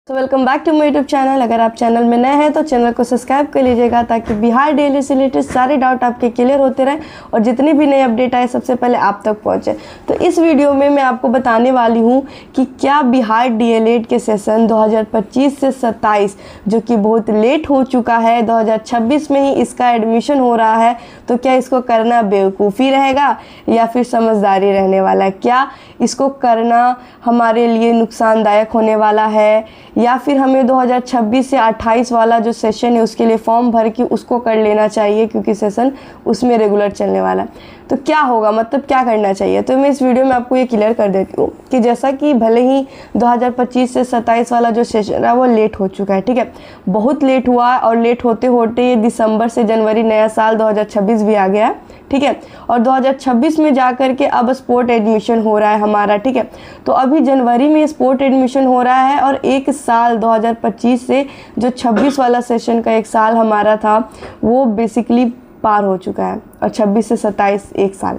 तो welcome back to my YouTube channel. अगर आप चैनल में नए हैं तो चैनल को सब्सक्राइब कर लीजिएगा ताकि बिहार डीएलएड से रिलेटेड सारे डाउट आपके क्लियर होते रहें और जितनी भी नई अपडेट आए सबसे पहले आप तक पहुंचे। तो इस वीडियो में मैं आपको बताने वाली हूं कि क्या बिहार डीएलएड के सेशन 2025 से 27 जो कि बहुत लेट हो चुका है, 2026 में ही इसका एडमिशन हो रहा है, तो क्या इसको करना बेवकूफ़ी रहेगा या फिर समझदारी रहने वाला है? क्या इसको करना हमारे लिए नुकसानदायक होने वाला है या फिर हमें 2026 से 28 वाला जो सेशन है उसके लिए फॉर्म भर के उसको कर लेना चाहिए क्योंकि सेशन उसमें रेगुलर चलने वाला है? तो क्या होगा, मतलब क्या करना चाहिए? तो मैं इस वीडियो में आपको ये क्लियर कर देती हूँ कि जैसा कि भले ही 2025 से 27 वाला जो सेशन है वो लेट हो चुका है, ठीक है, बहुत लेट हुआ है और लेट होते होते ये दिसंबर से जनवरी नया साल 2026 भी आ गया है, ठीक है, और 2026 में जा कर के अब स्पोर्ट एडमिशन हो रहा है हमारा, ठीक है। तो अभी जनवरी में स्पोर्ट एडमिशन हो रहा है और एक साल 2025 से जो 26 वाला सेशन का एक साल हमारा था वो बेसिकली पार हो चुका है और 26 से 27 एक साल,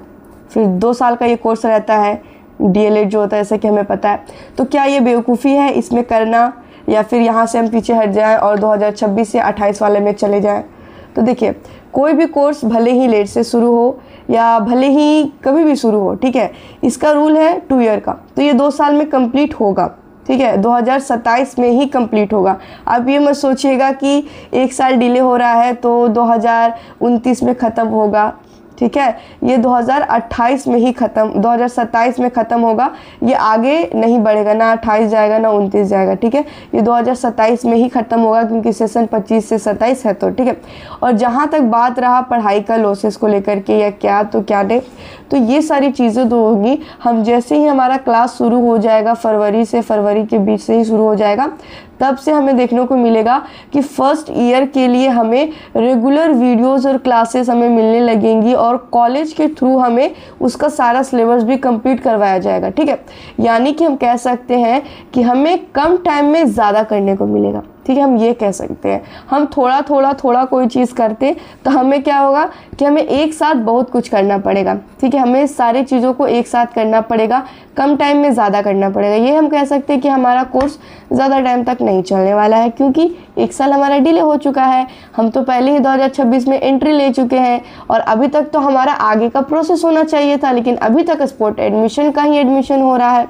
फिर 2 साल का ये कोर्स रहता है डीएलएड जो होता है, जैसे कि हमें पता है। तो क्या ये बेवकूफ़ी है इसमें करना या फिर यहाँ से हम पीछे हट जाएं और 2026 से 28 वाले में चले जाएं? तो देखिए, कोई भी कोर्स भले ही लेट से शुरू हो या भले ही कभी भी शुरू हो, ठीक है, इसका रूल है 2 ईयर का, तो ये 2 साल में कंप्लीट होगा, ठीक है, 2027 में ही कंप्लीट होगा। आप ये मत सोचिएगा कि 1 साल डिले हो रहा है तो 2029 में ख़त्म होगा, ठीक है, ये 2028 में ही ख़त्म, 2027 में ख़त्म होगा, ये आगे नहीं बढ़ेगा, ना 28 जाएगा ना 29 जाएगा, ठीक है, ये 2027 में ही ख़त्म होगा क्योंकि सेशन 25 से 27 है, तो ठीक है। और जहाँ तक बात रहा पढ़ाई का लॉसेस को लेकर के या क्या तो क्या नहीं, तो ये सारी चीज़ें तो होगी। हम जैसे ही हमारा क्लास शुरू हो जाएगा फरवरी के बीच से ही शुरू हो जाएगा, तब से हमें देखने को मिलेगा कि फर्स्ट ईयर के लिए हमें रेगुलर वीडियोस और क्लासेस हमें मिलने लगेंगी और कॉलेज के थ्रू हमें उसका सारा सिलेबस भी कंप्लीट करवाया जाएगा, ठीक है। यानी कि हम कह सकते हैं कि हमें कम टाइम में ज़्यादा करने को मिलेगा, ठीक है, हम ये कह सकते हैं। हम थोड़ा कोई चीज़ करते तो हमें क्या होगा कि हमें एक साथ बहुत कुछ करना पड़ेगा, ठीक है, हमें सारी चीज़ों को एक साथ करना पड़ेगा, कम टाइम में ज़्यादा करना पड़ेगा। ये हम कह सकते हैं कि हमारा कोर्स ज़्यादा टाइम तक नहीं चलने वाला है क्योंकि 1 साल हमारा डिले हो चुका है। हम तो पहले ही 2026 में एंट्री ले चुके हैं और अभी तक तो हमारा आगे का प्रोसेस होना चाहिए था, लेकिन अभी तक स्पोर्ट एडमिशन का ही एडमिशन हो रहा है,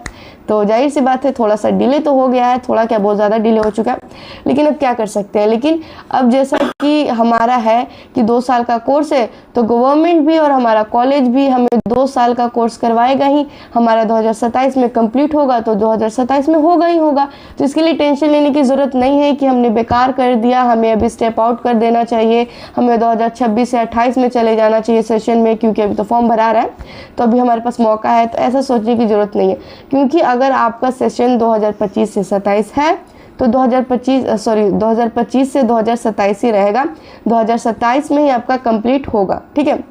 तो जाहिर सी बात है थोड़ा सा डिले तो हो गया है, थोड़ा क्या बहुत ज़्यादा डिले हो चुका है, लेकिन अब क्या कर सकते हैं। लेकिन अब जैसा कि हमारा है कि 2 साल का कोर्स है तो गवर्नमेंट भी और हमारा कॉलेज भी हमें 2 साल का कोर्स करवाएगा ही। हमारा 2027 में कंप्लीट होगा तो 2027 में होगा ही होगा, तो इसके लिए टेंशन लेने की ज़रूरत नहीं है कि हमने बेकार कर दिया, हमें अभी स्टेप आउट कर देना चाहिए, हमें 2026 से 28 में चले जाना चाहिए सेशन में क्योंकि अभी तो फॉर्म भरा रहा है तो अभी हमारे पास मौका है। तो ऐसा सोचने की ज़रूरत नहीं है क्योंकि अगर आपका सेशन 2025 से 27 है तो 2025 से 2027 ही रहेगा, 2027 में ही आपका कंप्लीट होगा, ठीक है।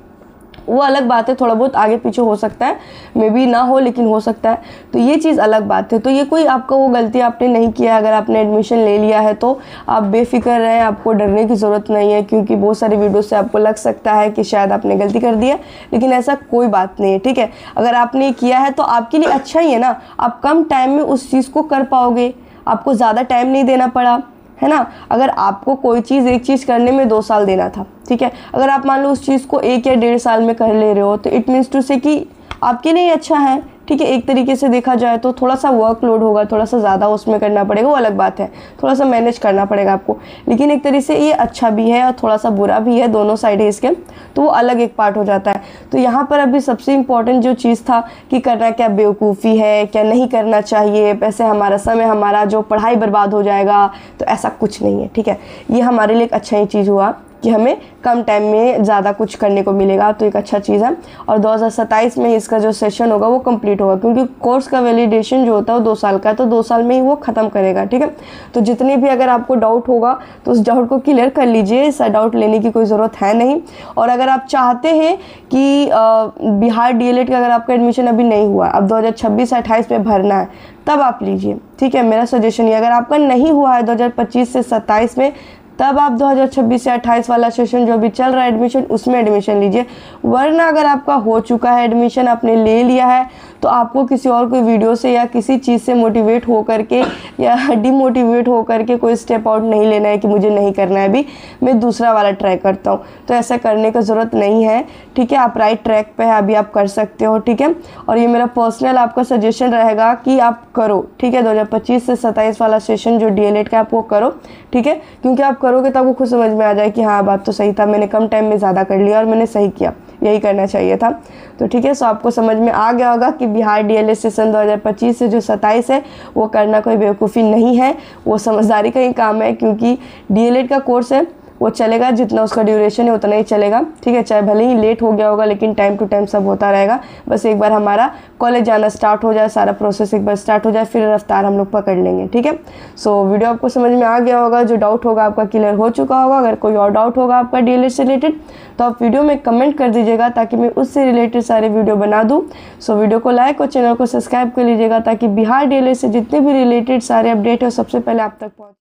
वो अलग बात है, थोड़ा बहुत आगे पीछे हो सकता है, मे बी ना हो लेकिन हो सकता है, तो ये चीज़ अलग बात है। तो ये कोई आपका वो गलती आपने नहीं किया, अगर आपने एडमिशन ले लिया है तो आप बेफिक्र रहें, आपको डरने की ज़रूरत नहीं है क्योंकि बहुत सारी वीडियो से आपको लग सकता है कि शायद आपने गलती कर दी है, लेकिन ऐसा कोई बात नहीं है, ठीक है। अगर आपने किया है तो आपके लिए अच्छा ही है ना, आप कम टाइम में उस चीज़ को कर पाओगे, आपको ज़्यादा टाइम नहीं देना पड़ा, है ना। अगर आपको कोई चीज़ एक चीज़ करने में 2 साल देना था, ठीक है, अगर आप मान लो उस चीज़ को 1 या 1.5 साल में कर ले रहे हो तो इट मीन्स टू से कि आपके लिए अच्छा है, ठीक है। एक तरीके से देखा जाए तो थोड़ा सा वर्कलोड होगा, थोड़ा सा ज़्यादा उसमें करना पड़ेगा, वो अलग बात है, थोड़ा सा मैनेज करना पड़ेगा आपको, लेकिन एक तरीके से ये अच्छा भी है और थोड़ा सा बुरा भी है, दोनों साइड है इसके, तो वो अलग एक पार्ट हो जाता है। तो यहाँ पर अभी सबसे इम्पॉर्टेंट जो चीज़ था कि करना क्या बेवकूफ़ी है, क्या नहीं करना चाहिए, पैसे हमारा समय हमारा जो पढ़ाई बर्बाद हो जाएगा, तो ऐसा कुछ नहीं है, ठीक है। ये हमारे लिए एक अच्छा ही चीज़ हुआ कि हमें कम टाइम में ज़्यादा कुछ करने को मिलेगा, तो एक अच्छा चीज़ है। और 2027 में इसका जो सेशन होगा वो कंप्लीट होगा क्योंकि कोर्स का वैलिडेशन जो होता है वो 2 साल का है, तो 2 साल में ही वो ख़त्म करेगा, ठीक है। तो जितने भी अगर आपको डाउट होगा तो उस डाउट को क्लियर कर लीजिए, ऐसा डाउट लेने की कोई ज़रूरत है नहीं। और अगर आप चाहते हैं कि बिहार डीएलएड का अगर आपका एडमिशन अभी नहीं हुआ, अब 2026-28 में भरना है, तब आप लीजिए, ठीक है। मेरा सजेशन ये, अगर आपका नहीं हुआ है 2025 से 27 में, तब आप 2026 से 28 वाला सेशन जो अभी चल रहा है एडमिशन, उसमें एडमिशन लीजिए। वरना अगर आपका हो चुका है एडमिशन, आपने ले लिया है, तो आपको किसी और कोई वीडियो से या किसी चीज़ से मोटिवेट हो करके या डिमोटिवेट हो करके कोई स्टेप आउट नहीं लेना है कि मुझे नहीं करना है, अभी मैं दूसरा वाला ट्राई करता हूँ। तो ऐसा करने का ज़रूरत नहीं है, ठीक है। आप राइट ट्रैक पे है, अभी आप कर सकते हो, ठीक है। और ये मेरा पर्सनल आपका सजेशन रहेगा कि आप करो, ठीक है। 2025 से 27 वाला सेशन जो DLED का आप वो करो, ठीक है। क्योंकि आप करोगे तो आपको खुद समझ में आ जाए कि हाँ बात तो सही था, मैंने कम टाइम में ज़्यादा कर लिया और मैंने सही किया, यही करना चाहिए था। तो ठीक है, सो आपको समझ में आ गया होगा कि बिहार DLED सेशन 2025 से जो 27 है वो करना कोई बेवकूफ़ी नहीं है, वो समझदारी का ही काम है। क्योंकि DLED का कोर्स है, वो चलेगा, जितना उसका ड्यूरेशन है उतना ही चलेगा, ठीक है। चाहे भले ही लेट हो गया होगा लेकिन टाइम टू टाइम सब होता रहेगा। बस एक बार हमारा कॉलेज जाना स्टार्ट हो जाए, सारा प्रोसेस एक बार स्टार्ट हो जाए, फिर रफ्तार हम लोग पकड़ लेंगे, ठीक है। सो वीडियो आपको समझ में आ गया होगा, जो डाउट होगा आपका क्लियर हो चुका होगा। अगर कोई और डाउट होगा आपका DLED से रिलेटेड तो आप वीडियो में कमेंट कर दीजिएगा ताकि मैं उससे रिलेटेड सारे वीडियो बना दूँ। सो वीडियो को लाइक और चैनल को सब्सक्राइब कर लीजिएगा ताकि बिहार DLED से जितने भी रिलेटेड सारे अपडेट है सबसे पहले आप तक पहुँचे।